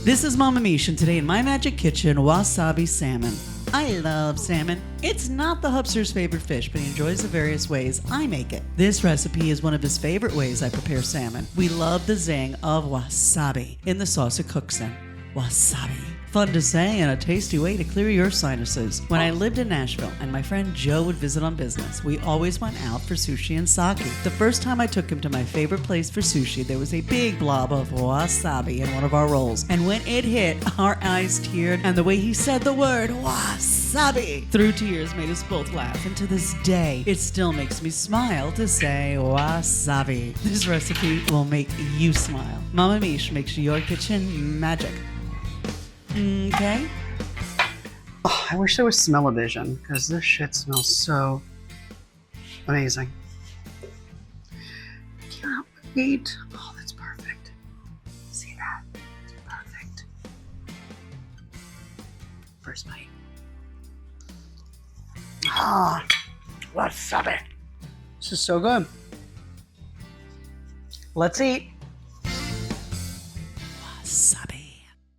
This is Mama Miche, and today in my magic kitchen, Wasabi Salmon. I love salmon. It's not the hubster's favorite fish, but he enjoys the various ways I make it. This recipe is one of his favorite ways I prepare salmon. We love the zing of wasabi in the sauce it cooks in. Wasabi. Fun to say and a tasty way to clear your sinuses. When I lived in Nashville and my friend Joe would visit on business, we always went out for sushi and sake. The first time I took him to my favorite place for sushi, there was a big blob of wasabi in one of our rolls. And when it hit, our eyes teared, and the way he said the word wasabi through tears made us both laugh. And to this day, it still makes me smile to say wasabi. This recipe will make you smile. Mama Miche makes your kitchen magic. Okay. Oh, I wish there was smell-o-vision, because this shit smells so amazing. Cannot wait. Oh, that's perfect. See that? It's perfect. First bite. Ah, wasabi. This is so good. Let's eat.